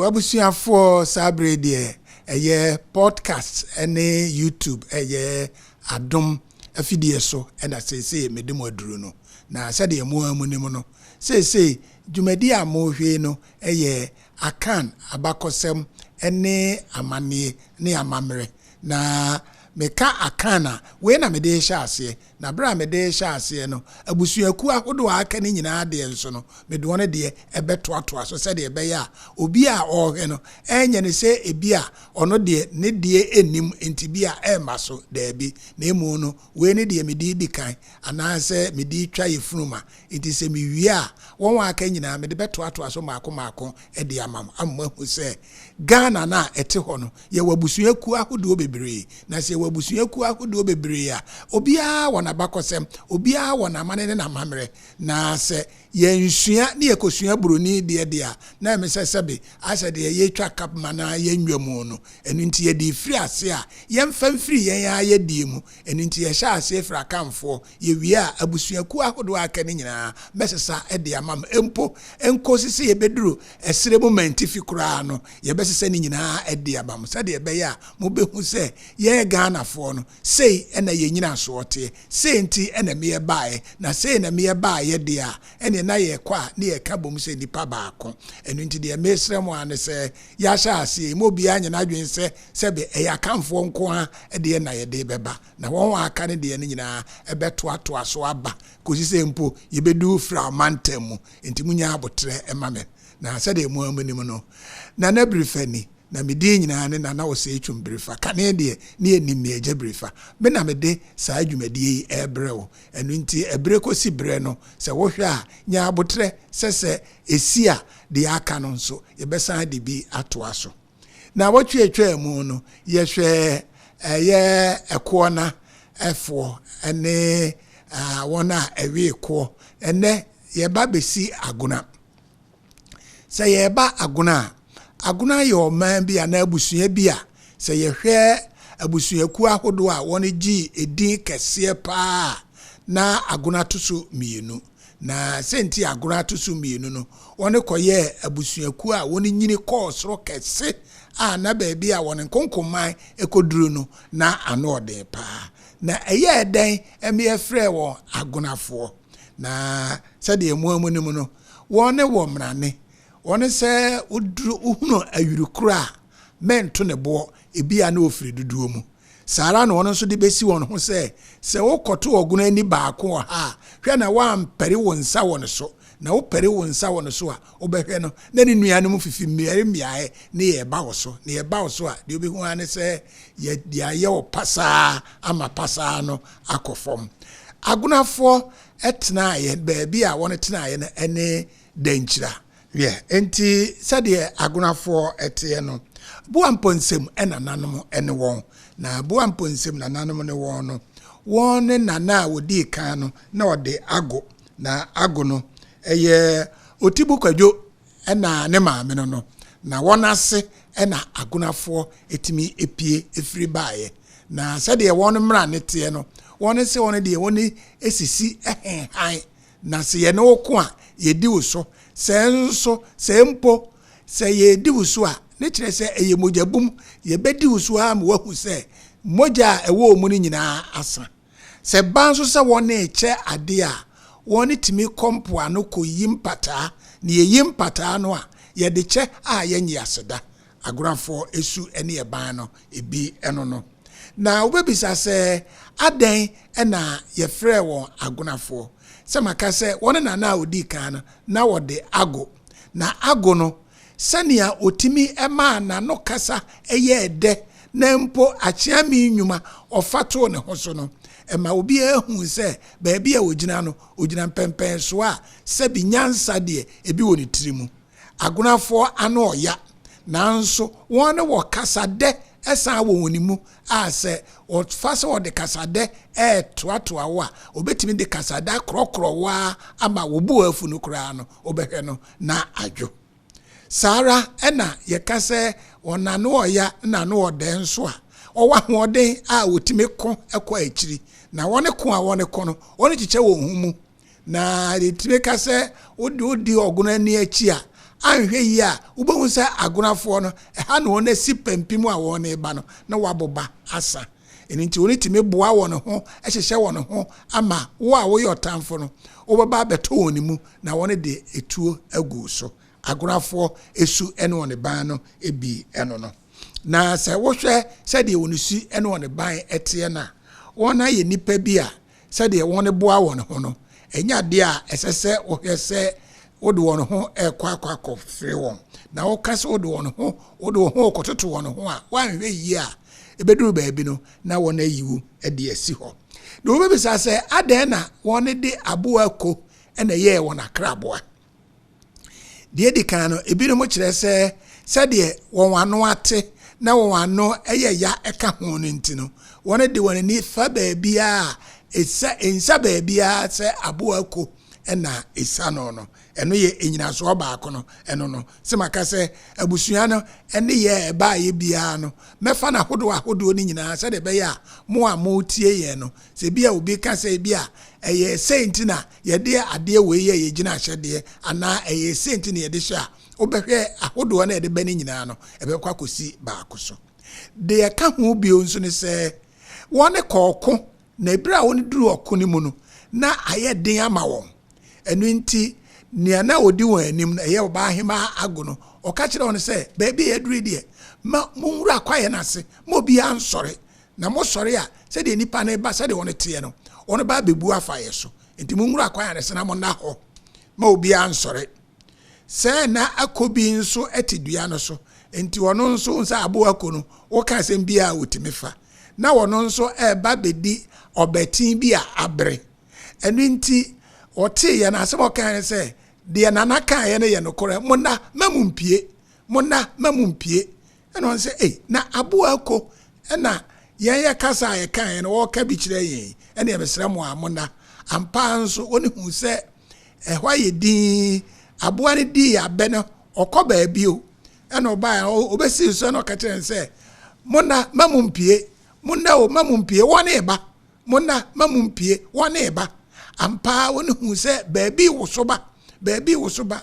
Abusuafo sabre de eye podcast ene YouTube eye Adom afidie so ena sese medemo aduru no na sade emu amunim no sese dwumadi amohwe no eye akan abakosem ene amane ne amammere na meka akana we na mede hye ase na bra mede hye ase no abusuaku ahodo aka ne nyina de nso no mede wona de ebetoatoa so se de ebeya obi a ohwe no enye ne se ebi a ono de ne de enim entibia ema so da bi na emu no we ne de mede di kan ana se mede twa yefuruma enti se mi wi a won aka nyina mede betoatoa so maako de amam ammahu se Ghana na ete ho no ye wabusuaku ahodo bebre na se wabusuaku ahodo bebre a obia wona bakosem obia wona amane na amammere na se ye nsua ne ekosua buroni de a na mesesebe ase de ye twa kap mana ye nwam no enunti ye di firi ase a ye mfamfiri ye ya ye di mu enunti ye hya ase firi Akanfuo ye wi a abusuaku ahodo aka ne nyina mesesa de amam empo enkosisi ye beduru esere moment fi kura no ye besese ne nyina de abam sade ye be ya mo behu se ye Ghana fo no sei ena ye nyina so ote sei nti ena me ye bae na sei na me ye bae de a ene na ye kwa ne ye ka bom se nipa baako enu nti de mesre mo ane se ya sha ase mo bia nya na adwen se sebe e Akanfuo nko a de na ye de beba na won aka ne de ne nyina ebetoato aso aba kosi se mpo ye bedu fra mantamu enti munya abotre emame na se de mo amanim no na na brifani na mede nyina ne na wo se etwum Brefa kane de ne enim me Agya Brefa me na mede saa adwumadi ebrewo enu nti ebre kosi bre no se wo hwe a nya abotre sese esia de aka no nso ye besan de bi ato aso na wotwe mu no ye hwe ye ekona efo ene wona ewe ko ene ye ba besi aguna se ye ba aguna yo man bia na abusua bia se ye hwe abusuaku ahodo a won gi edin kese pa na aguna tusu mienu na senti aguna tusu mienu no won koye abusuaku a won nyini koosro kese a na ba bia won konkoman ekoduru no na anode pa na eye den eme efre wo agunafo na sade emu amunim no won wo mrane won se udru uhunu ayurukura mento ne bo ebia na ofiri duduo mu sara na won so de besi won ho se wokoto oguna ni baako ha hwe na wampere wonsa won so na wo pere wonsa won so a obehwe no na ni nuanum fifi miae ne ye ba wo so ne ye ba wo so a de obi hu ane se ye dia ye wo pasa ama pasa no akofom agunafo etna ye ba bia won tena ye na ene danchira enti sade agunafo ete no buamponsem ena nanom ene won na buamponsem na nanom ne won no won ne nana wodi kan no na ode ago na ago no eye otibu kwadwo ena ne maame no na won ase ena agunafo etimi epie efiri baaye na sade won mra ne te no won se won de won esisi han na se ye no ko a ye di wo so senso sempo se ye di wo so a ne kire se eye mojabum ye bedi wo so a wahu se moja ewo mu ni nyina asa se banso se won e che ade a won timi kompo ano ko yimpata ne ye yimpata no a ye de che a ye nyi aseda agorafo esu ene ye ban no ebi eno no na obebisa se aden ena ye frɛ won agonafo se makase won na odi kan na wode ago na ago no sania otimi ema na no kasa eye de na mpo achiami nnwuma ofato ne ho so no ema obi ehun se ba bia ogina no ogina pempen so a se bi nyansa de ebi woni tirimu agonafo ano oya nanso won ne wo kasa de esa wo wonimu a se o fase o de kasade toatoa wo a obetimi de kasada krokro wa ama wo bu afu no kra no obehwe no na adwo sara ena ye kase ona no oya na no ode nso a owa hoden a wotimi ko ekwa akiri na wone ko a wone ko no wone chiche wo humu na de timi kase odi oguna ni achi a anhwe yi a wobɛhu sɛ agonafoɔ no ɛha no wɔn asi pampim a wɔn ba no na waboba asa ɛno nti wɔn timi boa wɔn ho ɛhyehyɛ wɔn ho ama wo a woyɛ ɔtamfo no wobɛba abɛtɔ wɔn mu na wɔn de etuo agu so agonafoɔ esu ɛne wɔn ban no ebi ɛno no na sɛ wohwɛ sɛdeɛ wɔn su ɛne wɔn ban ɛteɛ na wɔn ayɛ nipa bi a sɛdeɛ wɔn boa wɔn ho no ɛnya deɛ a ɛsɛ sɛ wohwɛ sɛ wode wɔn ho ɛkɔ firi wɔn na woka sɛ wode wɔn ho kɔtoto wɔn ho a wanhwɛ yie a ɛbɛduru baabi no na wɔn ayiwu ɛde asi hɔ na wobɛbisa sɛ adɛn na wɔn de aboa ko ɛna yɛɛ wɔn akraboa deɛ di kan no ebinom kyerɛ sɛ sɛdeɛ wɔn ano ate na wɔn ano ɛyɛ ya ɛka ho no nti no wɔn de wɔn ani fa baabi a ɛnsa baabi a sɛ aboa ko ɛna ɛsa no ɛno yɛ enyinasoɔ baako no ɛno no sɛ maka sɛ abusua no ɛne yɛ ɛbaayɛ biara no mɛfa na ahodoɔ no nyinaa sɛ de bɛyɛ a mo a mo tie yɛ no sɛ bi a obi ka sɛ bi a ɛyɛ senti na yɛde adeɛ wei yɛ yɛgyina ahyɛdeɛ anaa ɛyɛ senti na yɛde hyɛ a wobɛhwɛ ahodoɔ no yɛde bɛ ne nyinaa no ɛbɛkɔ akɔsi baako so deɛ ɛka ho bio nso ne sɛ wɔne kɔɔko na ebire a wɔne duru ɔko ne mu no na ayɛ den ama wɔn ɛno nti nea na odi wɔn anim na ɛyɛ ɔbaa hema ago no ɔka kyerɛ wɔn sɛ baabi yɛ duru deɛ ma monwura kwaeɛ n'ase ma obi ansɔre na mo sɔre a sɛdeɛ nipa ne ba sɛdeɛ wɔn teɛ no wɔn ba bebu afa yɛ so nti monwura kwaeɛ n'ase na mo na hɔ ma obi ansɔre sɛ na akɔ bi nso ɛte dua no so nti wɔn nso nsa abo akɔ no wɔka asɛm bi a wɔtumi fa na wɔn nso ɛba bedi ɔbɛtin bi a abre ɛno nti ɔte yɛ na asɛm ɔka sɛ deɛ nana kan yɛ no yɛ no korɛ mona mamumpie ɛna ɔn sɛ na aboa ko ɛna yɛn yɛ kasa yɛ kan yɛ no wɔka bi kyerɛ yɛn ɛna yɛ mesrɛ mo a mona ampa nso wɔne hu sɛ ɛhɔ ayɛ din aboa ne di abɛ no ɔkɔ baabi o ɛna ɔbaa ɔbɛsi so na ɔka kyerɛ sɛ mona mamumpie wɔne ba mona mamumpie wɔne ba ampa wɔne hu sɛ baabi wo so ba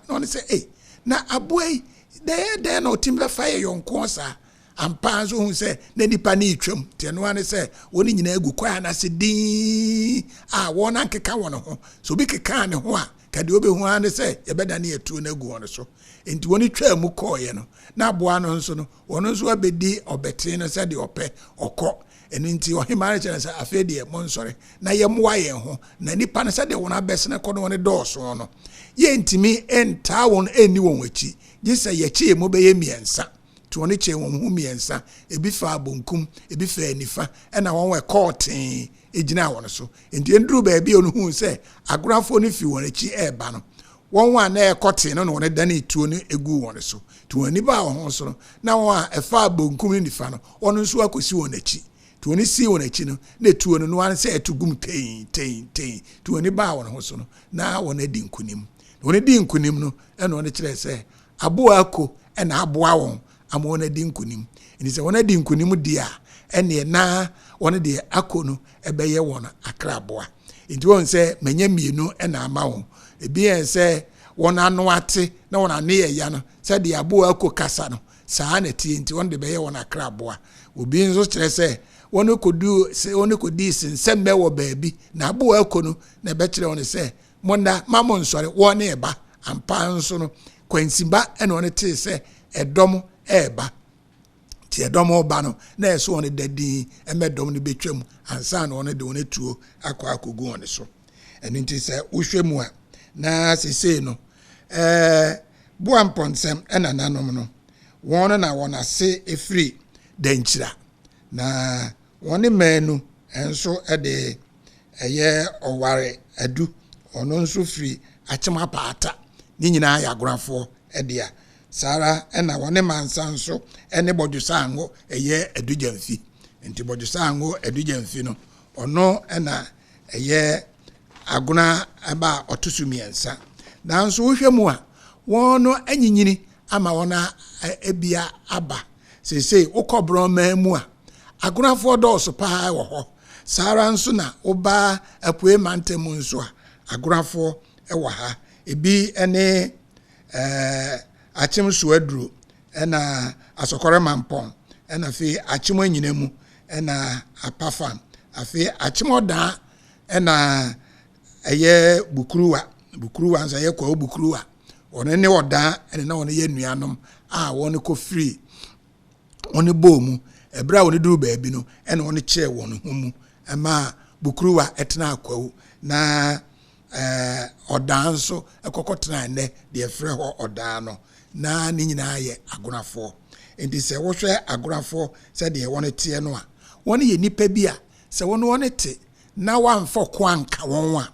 na ɔne sɛ na aboa yi dɛn na ɔtim bɛfa yɛ yɔnko saa ampa nso hu sɛ na nipa ne itwam te no ane sɛ wɔne nyinaa gu kwa na se din a wɔn ankeka wɔn ho so bi keka ne ho a kade obɛhu ane sɛ yɛbɛda ne yɛtuo no agu wɔn so enti wɔne twa mu kɔɔyɛ no na aboa no nso no wɔn nso abɛdi ɔbɛten no sɛ de ɔpɛ ɔkɔ ɛno nti ɔhema no kyerɛ sɛ afei deɛ mo nsɔre na yɛmmoa yɛn ho na nipa no sɛdeɛ wɔn abɛsene kɔ no wɔne dɔɔso no yɛntimi ɛntaa wɔn ɛnni wɔn akyi gye sɛ yɛkyee mu bɛyɛ mmiɛnsa nti wɔne kyee wɔn ho mmiɛnsa ebi fa abonkum ebi fa anifa ɛna wɔn wɔ kɔɔtee ɛgyina wɔn so nti ɛnduru baabi a ɔno sɛ agorafoɔ no fi wɔn akyi ɛɛba no wɔn a na ɛkɔtee no na wɔne dane tuo no egu wɔn so nti wɔn ani baa wɔn ho so no na wɔn a ɛfa abonkum no nifa no ɔno nso akɔsi wɔn akyi to oni si wɔn akyi no na tuo no no an sɛ ɛto gum ten to oni ba wɔn ho so no na wɔn adi nkunim wɔn adi nkunim no ɛna wɔn kyerɛ sɛ aboa ako ɛna aboa wɔn ama wɔn adi nkunim ɛni sɛ wɔn adi nkunim di a ɛne na wɔn de ako no ɛbɛyɛ wɔn akraboa nti wɔn sɛ menya mmienu ɛna ama wɔn ebi yɛn sɛ wɔn ano ate na wɔn ano yɛ ya no sɛ de aboa ako kasa no saa na tie nti wɔn de bɛyɛ wɔn akraboa obi nso kyerɛ sɛ wɔn kɔdi sinsɛm wɔ baabi na aboa ako no na ɛbɛkyerɛ wɔn sɛ monda mamo nsɔre wɔn ɛba ampa nso no kwansiba ɛna wɔn te sɛ ɛdɔm ɛba tie ɛdɔm ɔba no na ɛso wɔn dadi ɛmɛdɔm no betwam ansa na wɔn de wɔn tuo akɔgu wɔn so ɛno nti sɛ wohwɛ mu a na sesei no boa mpɔnsɛm ɛna nanom no wɔn na wɔn ase efiri dankyira na wɔne mɛnu nso ɛde ɛyɛ ɔware adu ɔno nso firi akyema paata ne nyinaa yɛ agorafoɔ ɛde a sara ɛna wɔne mansa nso ɛne bɔdwosango ɛyɛ adugyamfi nti bɔdwosango adugyamfi no ɔno ɛna ɛyɛ agona aba ɔtoso mmiɛnsa nanso wohwɛ mu a wɔn no anyinyini ama wɔn ebia aba sesei wokɔ brɔma mu a agonafoɔ dɔɔso paa wɔ hɔ sara nso na woba apue mantam nso a agonafoɔ ɛwɔ ha ebi ɛne achim suaduro ena asokore mampon ena fe achim anyina mu ena apafam afi achim oda ena eye bukuruwa nza ye kwa bukuruwa one ne oda ene na one ye nuanom a won ko free one bomu ebra woni duru baabi no ene woni kye won homu ema bukuruwa etena akwawu na odan so ekokotena ne de efre ho odan no na ni nyina ye agonafo enti se wo hwe agonafo se de woni tie no a woni ye nipa bi a se woni te na wamfo kwanka won a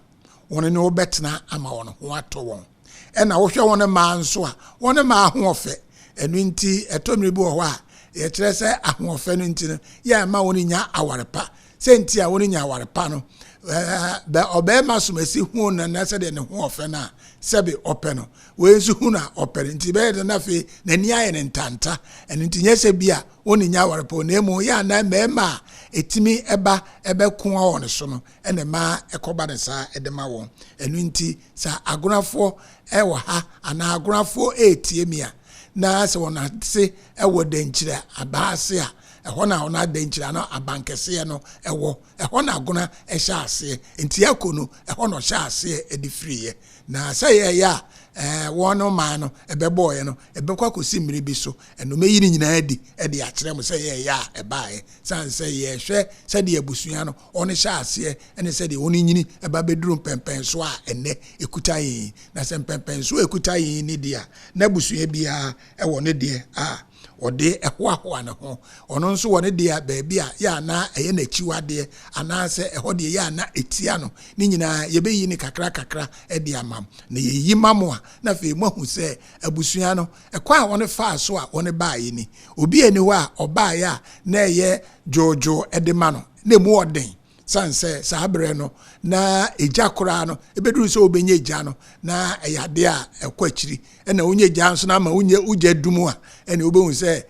woni ne obetena ama won ho ato won ena wo hwe woni ma nso a woni ma ho ofe enu nti etomri bi wo ho a ye kire se ahofe no nti no ya ma woni nya awarepa se nti a woni nya awarepa no obe masumesi hu na se de ne ho ofe na sebe ope no we nsu hu na opere nti be de na fe na ni aye ne ntanta enu nti nyese bia woni nya awarepa na emu ya na mema etimi ebe ko won so no ene ma ekoba ne sa edema won enu nti sa agonafo ewo ha ana agonafo etiemia na se wona se ewo denkyire abase a eho na ona denkyire no abankese no ewo eho na agona ehya ase enti yakono eho no hya ase edifriye na se ye ya wono ma no ebeboye no ebekwa kosi mmiri bi so eno meyiri nyina adi ede akire mo se ye ya ebae san se ye hwe se de abusua no ono hya ase ene se de oni nyini eba beduru pempen so a ene ekuta yi na se pempen so ekuta yi ni dia na busua bia ewo ne de a ode ehwa na ho ono nso wone de baabi a ya na eye na chiwade ana se eho de ya na etia no ni nyina ye beyi ni kakra ede amam na ye yi mamo a na fe mahu se abusua no ekwa wone fa so a wone baayi ni obi eni ho a obaayi a na eye jojo ede ma no na mu oden sanse sabre no na eja kora no ebeduru se obenye eja no na eyade a ekwachiri na onye eja nso na ma onye uje dumu a ene obehun se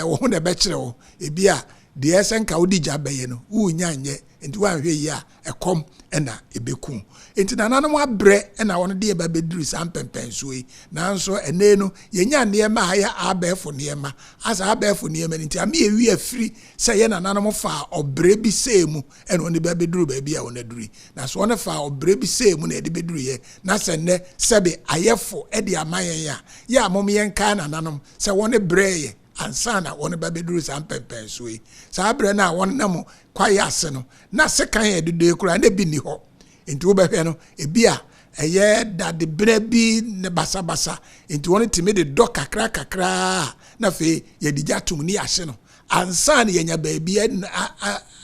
wo ho de be kire wo ebia de esenka odi ja beye no unya nye enti wanhwe yi a ekom na ebeku enti nananom abre na won de eba beduru sampempen so yi nanso ene no yenya ne ma aya abefo ne ma asa abefo ne ma enti am ye wi afiri se ye nananom fa obre bi semu ene won de ba beduru ba bia won aduri na so won fa obre bi semu na de beduru ye na se ne sebe ayefo e de amayen ya mom yen kan nananom se won bre ye ansana won ba beduru sampempen so yi sa abre na won nam kwaye ase no na se kan ye de kura na bi ni ho enti wo behwe no ebia eye dade bre bi ne basa enti won timi de do kakra na fe ye dijatum ni ase no ansana ye nya baabi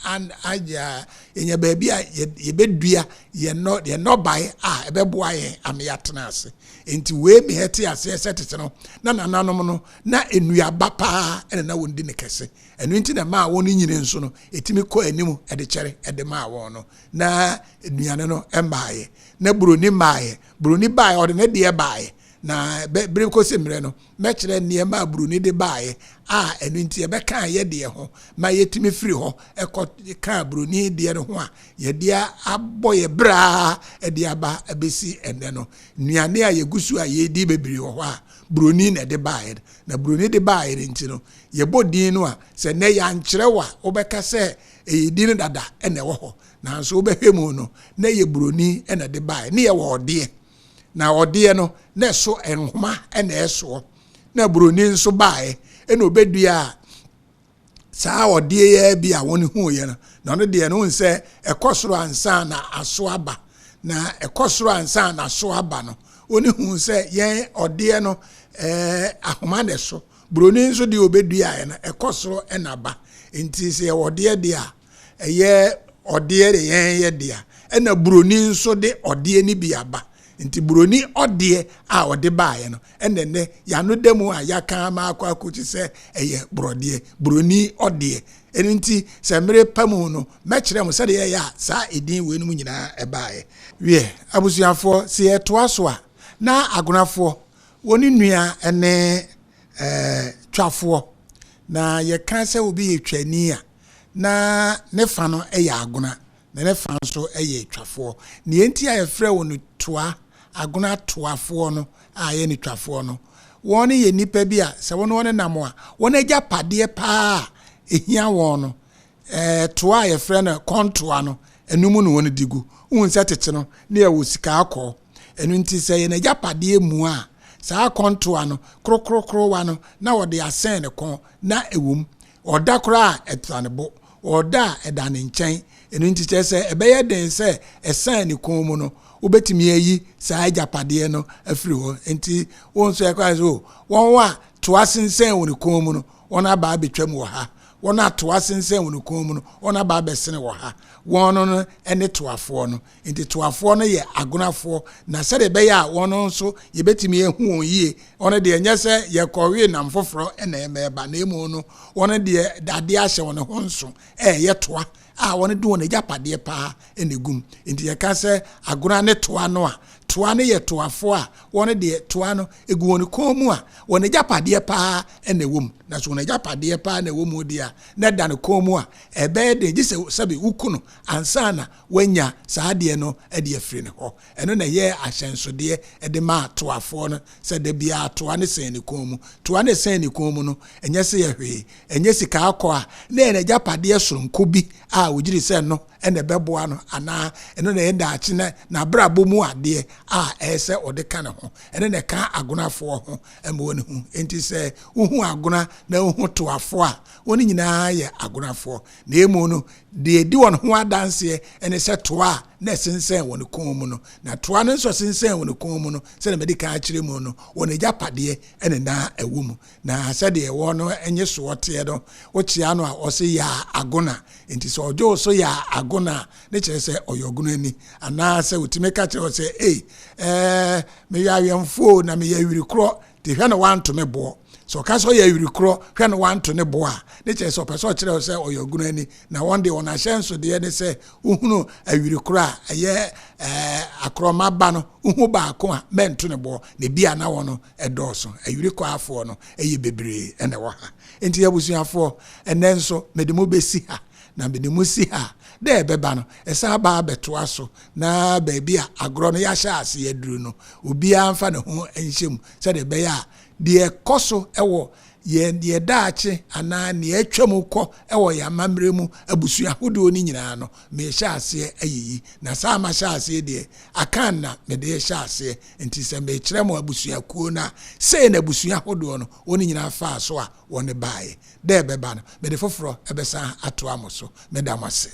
an aja ye baabi a ye bedua ye no bai a ebeboa ye amyatena ase enti we mi hete ase setete no na nananom no na enuaba pa ene na wondi ne kese enu enti na ma won nyine nso no etimi ko animu ede kere ede ma won no na enuane no embaaye na buroni baaye ode ne de baaye na bere ko semre no mekere niema buroni de baaye a enu enti e be kan ye de ho ma yetimi firi ho ekọ kan buroni de no ho a ye dia aboye bra e de aba abesi ene no nuane a yegusu a ye di bebiri ho a buroni na de baaye na buroni de baaye enti no ye bodin no a se ne ya nkyrewa obeka se eyidin dada ene wo ho na so obehwemu no na ye buroni ene de baaye ne ye wo de na ode no na so enhoma ene eso na buroni nso baaye ene obedua saa ode ya bi a woni hu ye no na no de no nse ekosoro ansa na aso aba na ekosoro ansa na aso aba no oni hu nse ye ode no ahoma ne so buroni nso de obedua ye na ekosoro enaba enti se ode de a eye ode de ye de a ena buroni nso de ode ni bi aba nti buroni ode a ode baaye no enene ya no demu a ya kan ma akwa akuchi se eye brode buroni ode enti se mere pamu no mekire mo se de ya sa edin we no nyina e baaye wie abusuafo se eto aso a na agonafo woni nua ene twafo na ye kan se obi ye twani a na ne fa no eye agona na ne fa so eye twafo ne enti a ye frɛ wonu toa agona toafo no a ye ni twafo no wɔn yɛ nipa bi a sɛ wɔn nam a wɔn agya padeɛ paa ehia wɔn no toa a yɛfrɛ no kɔntoa no enum no wɔn digu wɔn sɛ tete no ne yɛ wɔ sika akɔ enu nti sɛ yɛ n'agya padeɛ mu a saa kɔntoa no krokrokro wa no na wɔde asɛn ne kɔn na ewom ɔda koraa ɛtra ne bo ɔda ɛda ne nkyɛn enu nti kyerɛ sɛ ɛbɛyɛ den sɛ ɛsɛn ne kɔn mu no wobɛtumi ayi saa agyapadeɛ no afiri hɔ nti wɔn nso ɛkɔ so wɔn wa toa sensɛn wɔ ne kɔn mu no wɔn aba abɛtwam wɔ ha wɔn atoa sensɛn wɔ ne kɔn mu no wɔn aba abɛsene wɔ ha wɔn no ne toafoɔ no nti toafoɔ no yɛ agonafoɔ na sɛdeɛ ɛbɛyɛ a wɔn nso yɛbɛtumi ehu wɔn yie wɔn deɛ nyɛ sɛ yɛkɔwe nam foforɔ ɛna ɛmɛɛba na emu no wɔn deɛ dadeɛ ahyɛ wɔn ho nso ɛyɛ toa a wɔn de wɔn agyapadeɛ paa ɛna egum nti yɛka sɛ agona ne toa no a toa no yɛ toafoɔ a wɔn deɛ toa no egu wɔn kɔn mu a wɔn agyapadeɛ paa ɛna ɛwom na so wɔn agyapadeɛ paa na ɛwom deɛ a na da ne kɔn mu a ɛbɛyɛ de gye sɛ sɛbi wuku no ansa na wanya saa adeɛ no ɛde afiri ne hɔ ɛno na yɛ ahyɛnsodeɛ ɛde ma toafoɔ no sɛ de bia toa ne sɛn ne kɔn mu toa ne sɛn ne kɔn mu no ɛnyɛ sɛ yɛ hwee ɛnyɛ sika akɔ a na yɛ agyapadeɛ soronko bi a wogyiri sɛ no ɛna ɛbɛboa no anaa ɛno na yɛ daakye na abrabɔ mu adeɛ a ɛyɛ sɛ ɔde ka ne ho ɛno na ɛka agonafoɔ ho ɛma wɔn ho nti sɛ wohu agona na wohu toafoɔ a wɔn nyinaa yɛ agonafoɔ na emu no deɛ di wɔn ho adanseɛ ɛne sɛ toa a na ɛsensɛn wɔn kɔn mu no na toa no nso sensɛn wɔn kɔn mu no sɛdeɛ mɛde ka akyerɛ mu no wɔn agyapadeɛ ɛne na ɛwɔ mu na sɛdeɛ wɔn no ɛnyɛ soɔ teɛ no wɔkyia no a ɔsɛ yɛ agona nti sɛ ɔdwo so yɛ agona ne kyerɛ sɛ ɔyɛ ɔgonani anaasɛ wotumi ka kyerɛ sɛ meyɛ awɛmfo na meyɛ awirikorɔ te hwɛ no wantome boɔ so ka so yɛ awirikorɔ hwɛ no wanto ne boɔ a ne kyerɛ sɛ ɔpɛ sɛ ɔkyerɛ sɛ ɔyɛ ɔgonani na wɔn de wɔn ahyɛ nsodeɛ ne sɛ wohunu awirikorɔ a ɛyɛ akorɔma ba no wohu baako a mɛnto ne boɔ ne bia na wɔn no ɛdɔɔso awirikɔ afoɔ no ɛyɛ bebree ɛna ɛwɔ ha nti abusuafoɔ ɛnɛ nso mede mu bɛsi ha na mede mu si ha dɛ ɛbɛba no ɛsa ba abɛtoa so na baabi a agorɔ no yɛahyɛ ase yɛduru no obiara mfa ne ho nhyɛ mu sɛdeɛ ɛbɛyɛ a deɛ ɛkɔ so ɛwɔ yɛ daakye anaa neɛ atwa mu kɔ ɛwɔ yɛ amammerɛ mu abusua ahodoɔ no nyinaa no mehyɛ aseɛ ayiyi na saa ma hyɛ aseɛ deɛ akan na mede hyɛ aseɛ nti sɛ mekyerɛ mo abusuakuo no a sei na abusua ahodoɔ no wɔn nyinaa faa so a wɔn baeɛ dɛ ɛbɛba no mede foforɔ ɛbɛsan atoa mo so meda mo ase